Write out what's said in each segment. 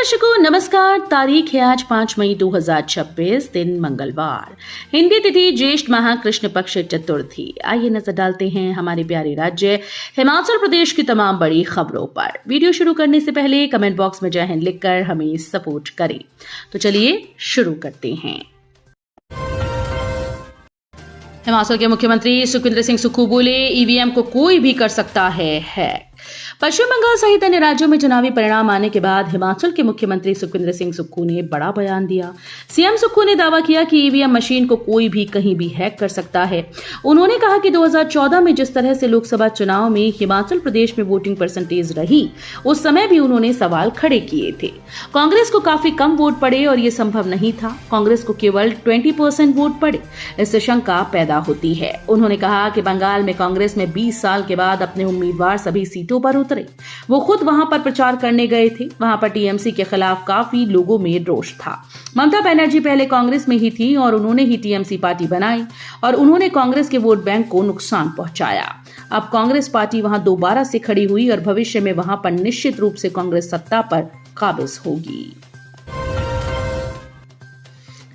दर्शकों नमस्कार। तारीख है आज 5 मई 2026, दिन मंगलवार, हिंदी तिथि ज्येष्ठ माह कृष्ण पक्ष चतुर्थी। आइए नजर डालते हैं हमारे प्यारे राज्य हिमाचल प्रदेश की तमाम बड़ी खबरों पर। वीडियो शुरू करने से पहले कमेंट बॉक्स में जय हिंद लिखकर हमें सपोर्ट करें। तो चलिए शुरू करते हैं। हिमाचल के मुख्यमंत्री सुखविंदर सिंह सुक्खू बोले, ईवीएम को कोई भी कर सकता है हैक। पश्चिम बंगाल सहित अन्य राज्यों में चुनावी परिणाम आने के बाद हिमाचल के मुख्यमंत्री सुखविंदर सिंह सुक्खू ने बड़ा बयान दिया। सीएम सुक्खू ने दावा किया कि ईवीएम मशीन को कोई भी कहीं भी हैक कर सकता है। उन्होंने कहा कि 2014 में जिस तरह से लोकसभा चुनाव में हिमाचल प्रदेश में वोटिंग परसेंटेज रही, उस समय भी उन्होंने सवाल खड़े किए थे। कांग्रेस को काफी कम वोट पड़े और ये संभव नहीं था। कांग्रेस को केवल 20% वोट पड़े, इससे शंका पैदा होती है। उन्होंने कहा कि बंगाल में कांग्रेस में 20 साल के बाद अपने उम्मीदवार सभी सीटों पर उतरे। वो खुद वहां पर प्रचार करने गए थे। वहां पर टीएमसी के खिलाफ काफी लोगों में रोष था। ममता बनर्जी पहले कांग्रेस में ही थी और उन्होंने ही टीएमसी पार्टी बनाई और उन्होंने कांग्रेस के वोट बैंक को नुकसान पहुंचाया। अब कांग्रेस पार्टी वहां दोबारा से खड़ी हुई और भविष्य में वहां पर निश्चित रूप से कांग्रेस सत्ता पर काबिज होगी।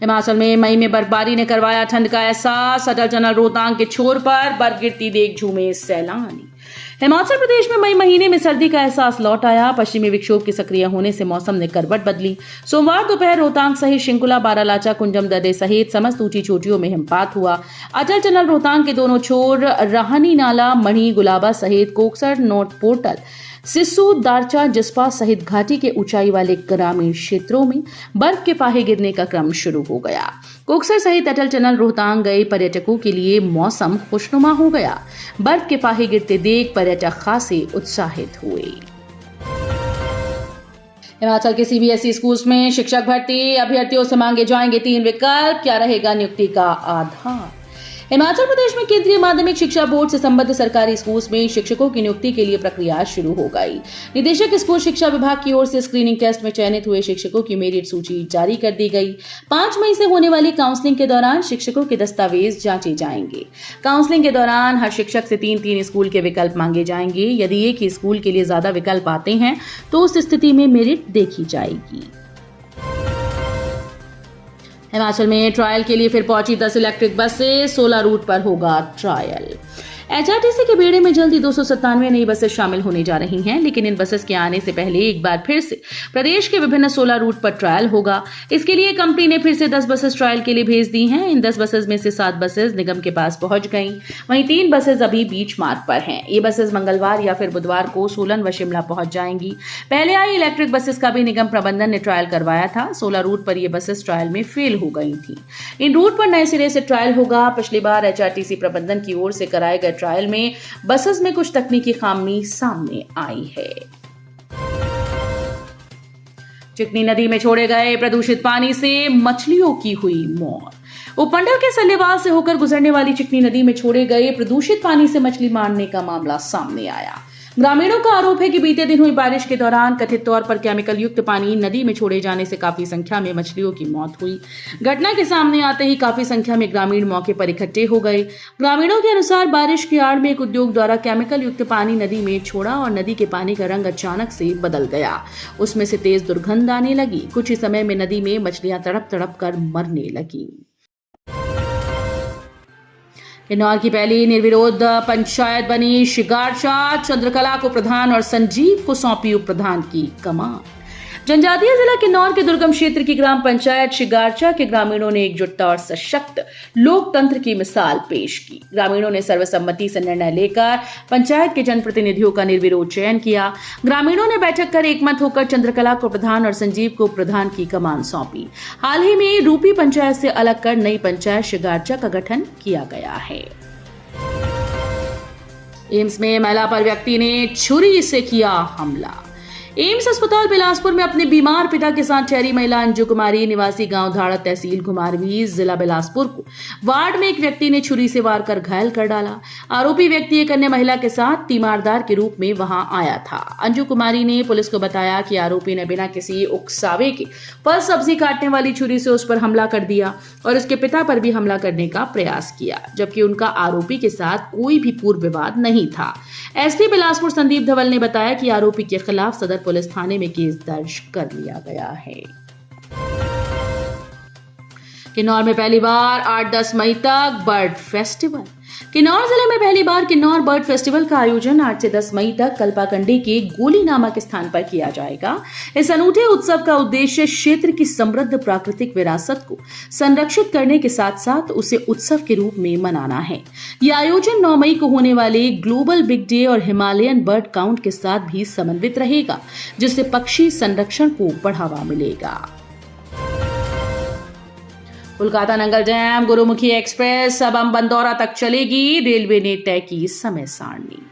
हिमाचल में मई में बर्फबारी ने करवाया ठंड का एहसास। अटल टनल रोहतांग के छोर पर बर्फ गिरती देख झूमे सैलानी। हिमाचल प्रदेश में मई महीने में सर्दी का एहसास लौट आया। पश्चिमी विक्षोभ के सक्रिय होने से मौसम ने करवट बदली। सोमवार दोपहर रोहतांग सहित शिंकुला, बारालाचा, कुंजम दर्रे सहित समस्त ऊंची चोटियों में हिमपात हुआ। अटल टनल रोहतांग के दोनों छोर राहनी नाला, मणि, गुलाबा सहित कोकसर, नॉर्थ पोर्टल, सिस्सू, दारचा, जसपा सहित घाटी के ऊंचाई वाले ग्रामीण क्षेत्रों में बर्फ के फाहे गिरने का क्रम शुरू हो गया। कोकसर सहित अटल टनल रोहतांग गए पर्यटकों के लिए मौसम खुशनुमा हो गया। बर्फ के फाहे गिरते देख पर्यटक खासे उत्साहित हुए। हिमाचल के सीबीएसई स्कूल्स में शिक्षक भर्ती, अभ्यर्थियों से मांगे जाएंगे 3 विकल्प। क्या रहेगा नियुक्ति का आधार? हिमाचल प्रदेश में केंद्रीय माध्यमिक शिक्षा बोर्ड से संबद्ध सरकारी स्कूल्स में शिक्षकों की नियुक्ति के लिए प्रक्रिया शुरू हो गई। निदेशक स्कूल शिक्षा विभाग की ओर से स्क्रीनिंग टेस्ट में चयनित हुए शिक्षकों की मेरिट सूची जारी कर दी गई। 5 मई से होने वाली काउंसलिंग के दौरान शिक्षकों के दस्तावेज जांचे जाएंगे। काउंसलिंग के दौरान हर शिक्षक से 3-3 स्कूल के विकल्प मांगे जाएंगे। यदि एक ही स्कूल के लिए ज्यादा विकल्प आते हैं तो उस स्थिति में मेरिट देखी जाएगी। हिमाचल में ट्रायल के लिए फिर पहुंची 10 इलेक्ट्रिक बसें। 16 रूट पर होगा ट्रायल। एचआरटीसी के बेड़े में जल्दी 297 नई बसें शामिल होने जा रही हैं, लेकिन इन बसेस के आने से पहले एक बार फिर से प्रदेश के विभिन्न 16 रूट पर ट्रायल होगा। इसके लिए कंपनी ने फिर से 10 बसेस ट्रायल के लिए भेज दी हैं। इन 10 बसेस में से 7 बसेस निगम के पास पहुंच गईं, वहीं 3 बसेस अभी बीच मार्ग पर हैं। ये बसेस मंगलवार या फिर बुधवार को सोलन व शिमला पहुंच जाएंगी। पहले आई इलेक्ट्रिक बसेस का भी निगम प्रबंधन ने ट्रायल करवाया था। 16 रूट पर ये बसेस ट्रायल में फेल हो गई थी। इन रूट पर नए सिरे से ट्रायल होगा। पिछली बार एचआरटीसी प्रबंधन की ओर से कराए गए ट्रायल में बसेस में कुछ तकनीकी खामी सामने आई है। चिकनी नदी में छोड़े गए प्रदूषित पानी से मछलियों की हुई मौत। उपमंडल के सल्लेवाल से होकर गुजरने वाली चिकनी नदी में छोड़े गए प्रदूषित पानी से मछली मारने का मामला सामने आया। ग्रामीणों का आरोप है कि बीते दिन हुई बारिश के दौरान कथित तौर पर केमिकल युक्त पानी नदी में छोड़े जाने से काफी संख्या में मछलियों की मौत हुई। घटना के सामने आते ही काफी संख्या में ग्रामीण मौके पर इकट्ठे हो गए। ग्रामीणों के अनुसार बारिश की आड़ में एक उद्योग द्वारा केमिकल युक्त पानी नदी में छोड़ा और नदी के पानी का रंग अचानक से बदल गया। उसमें से तेज दुर्गंध आने लगी। कुछ ही समय में नदी में मछलियां तड़प तड़प कर मरने लगी। किन्नौर की पहली निर्विरोध पंचायत बनी शिगारचा। चंद्रकला को प्रधान और संजीव को सौंपी उप प्रधान की कमान। जनजातीय जिला किन्नौर के दुर्गम क्षेत्र की ग्राम पंचायत शिगारचा के ग्रामीणों ने एकजुटता और सशक्त लोकतंत्र की मिसाल पेश की। ग्रामीणों ने सर्वसम्मति से निर्णय लेकर पंचायत के जनप्रतिनिधियों का निर्विरोध चयन किया। ग्रामीणों ने बैठक कर एकमत होकर चंद्रकला को प्रधान और संजीव को प्रधान की कमान सौंपी। हाल ही में रूपी पंचायत से अलग कर नई पंचायत शिगारचा का गठन किया गया है। एम्स में महिला पर व्यक्ति ने छुरी से किया हमला। एम्स अस्पताल बिलासपुर में अपने बीमार पिता के साथ ठहरी महिला अंजू कुमारी निवासी गांव धाड़क तहसील घुमारवी जिला बिलासपुर को वार्ड में एक व्यक्ति ने छुरी से वार कर घायल कर डाला। आरोपी व्यक्ति एक अन्य महिला के साथ तीमारदार के रूप में वहां आया था। अंजू कुमारी ने पुलिस को बताया कि आरोपी ने बिना किसी उकसावे के फल सब्जी काटने वाली छुरी से उस पर हमला कर दिया और उसके पिता पर भी हमला करने का प्रयास किया, जबकि उनका आरोपी के साथ कोई भी पूर्व विवाद नहीं था। एसपी बिलासपुर संदीप धवल ने बताया कि आरोपी के खिलाफ सदर पुलिस थाने में केस दर्ज कर लिया गया है। किन्नौर में पहली बार 8-10 मई तक बर्ड फेस्टिवल। किन्नौर जिले में पहली बार किन्नौर बर्ड फेस्टिवल का आयोजन 8 से 10 मई तक कल्पाकंडी के गोली नामक स्थान पर किया जाएगा। इस अनूठे उत्सव का उद्देश्य क्षेत्र की समृद्ध प्राकृतिक विरासत को संरक्षित करने के साथ साथ उसे उत्सव के रूप में मनाना है। यह आयोजन 9 मई को होने वाले ग्लोबल बिग डे और हिमालयन बर्ड काउंट के साथ भी समन्वित रहेगा, जिससे पक्षी संरक्षण को बढ़ावा मिलेगा। कोलकाता नंगल डैम गुरुमुखी एक्सप्रेस अब अंबंदौरा तक चलेगी, रेलवे ने तय की समय सारणी।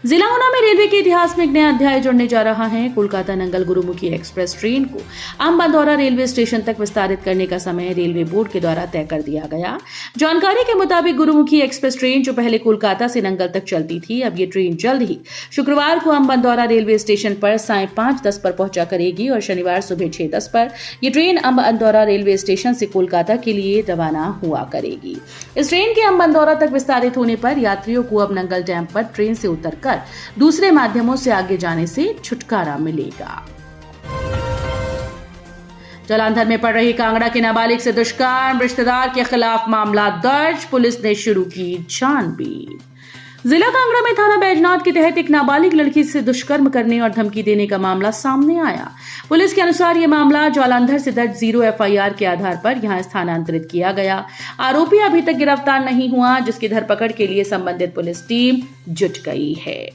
जिला ऊना में रेलवे के इतिहास में एक नया अध्याय जुड़ने जा रहा है। कोलकाता नंगल गुरुमुखी एक्सप्रेस ट्रेन को अंबंदौरा रेलवे स्टेशन तक विस्तारित करने का समय रेलवे बोर्ड के द्वारा तय कर दिया गया। जानकारी के मुताबिक गुरुमुखी एक्सप्रेस ट्रेन जो पहले कोलकाता से नंगल तक चलती थी, अब ये ट्रेन जल्द ही शुक्रवार को अंबंदौरा रेलवे स्टेशन पर 5:30 पर पहुंचा करेगी और शनिवार सुबह 6:10 पर यह ट्रेन अंबंदौरा रेलवे स्टेशन से कोलकाता के लिए रवाना हुआ करेगी। इस ट्रेन के अंबंदौरा तक विस्तारित होने पर यात्रियों को अब नंगल डैम पर ट्रेन से उतरकर दूसरे माध्यमों से आगे जाने से छुटकारा मिलेगा। जालंधर में पड़ रही कांगड़ा के नाबालिग से दुष्कर्म, रिश्तेदार के खिलाफ मामला दर्ज, पुलिस ने शुरू की छानबीन। जिला कांगड़ा में थाना बैजनाथ के तहत एक नाबालिग लड़की से दुष्कर्म करने और धमकी देने का मामला सामने आया। पुलिस के अनुसार यह मामला जालंधर से दर्ज 0 FIR के आधार पर यहां स्थानांतरित किया गया। आरोपी अभी तक गिरफ्तार नहीं हुआ, जिसकी धरपकड़ के लिए संबंधित पुलिस टीम जुट गई है।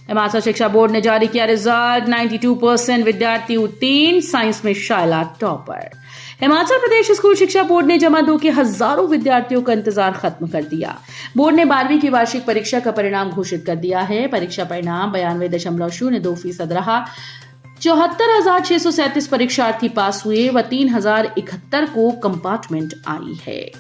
हिमाचल शिक्षा बोर्ड ने जारी किया रिजल्ट, 92% विद्यार्थी उत्तीर्ण, साइंस में शाइला टॉपर। हिमाचल प्रदेश स्कूल शिक्षा बोर्ड ने जमा 2 के हजारों विद्यार्थियों का इंतजार खत्म कर दिया। बोर्ड ने 12वीं की वार्षिक परीक्षा का परिणाम घोषित कर दिया है। परीक्षा परिणाम 92.02% रहा। 74,637 परीक्षार्थी पास हुए व 3,071 को कंपार्टमेंट आई है।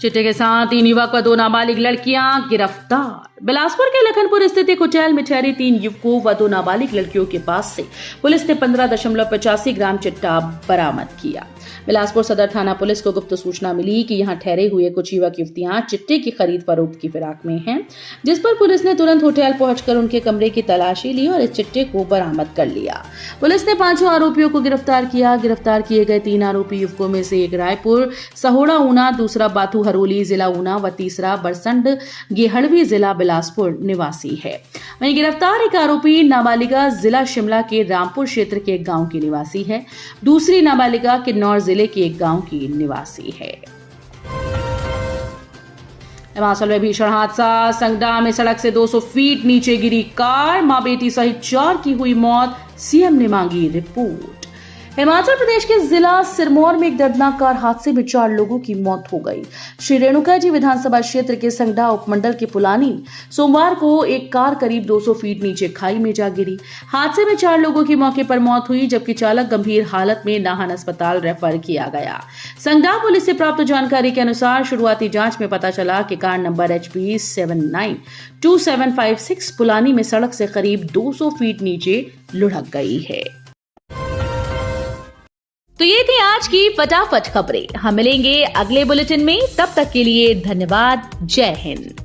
चिट्टे के साथ 3 युवक व 2 नाबालिग लड़कियां गिरफ्तार। बिलासपुर के लखनपुर स्थित एक होटल में ठहरे 3 युवकों व 2 नाबालिग लड़कियों के पास से पुलिस ने 15.85 ग्राम चिट्टा बरामद किया। बिलासपुर सदर थाना पुलिस को गुप्त सूचना मिली कि यहां ठहरे हुए कुछ युवक युवतियां चिट्टे की खरीद फरोख्त की फिराक में हैं, जिस पर पुलिस ने तुरंत होटल पहुंचकर उनके कमरे की तलाशी ली और इस चिट्टे को बरामद कर लिया। पुलिस ने 5 आरोपियों को गिरफ्तार किया। गिरफ्तार किए गए 3 आरोपी युवकों में से एक रायपुर सहोड़ा ऊना, दूसरा बाथू हरोली जिला ऊना व तीसरा बरसंड गेहड़वी जिला बिलासपुर निवासी है। वहीं गिरफ्तार एक आरोपी नाबालिगा जिला शिमला के रामपुर क्षेत्र के एक गांव की निवासी है। दूसरी नाबालिगा किन्नौर जिले के एक गांव की निवासी है। हिमाचल में भीषण हादसा, संगडा में सड़क से 200 फीट नीचे गिरी कार, मां बेटी सहित 4 की हुई मौत, सीएम ने मांगी रिपोर्ट। हिमाचल प्रदेश के जिला सिरमौर में एक दर्दनाक कार हादसे में 4 लोगों की मौत हो गई। श्री रेणुका जी विधानसभा क्षेत्र के संगडा उपमंडल के पुलानी सोमवार को एक कार करीब 200 फीट नीचे खाई में जा गिरी। हादसे में 4 लोगों की मौके पर मौत हुई, जबकि चालक गंभीर हालत में नाहन अस्पताल रेफर किया गया। संगडा पुलिस से प्राप्त जानकारी के अनुसार शुरुआती जांच में पता चला कि कार नंबर HP 792756 पुलानी में सड़क से करीब 200 फीट नीचे लुढ़क गई है। तो ये थी आज की फटाफट खबरें। हम मिलेंगे अगले बुलेटिन में, तब तक के लिए धन्यवाद। जय हिंद।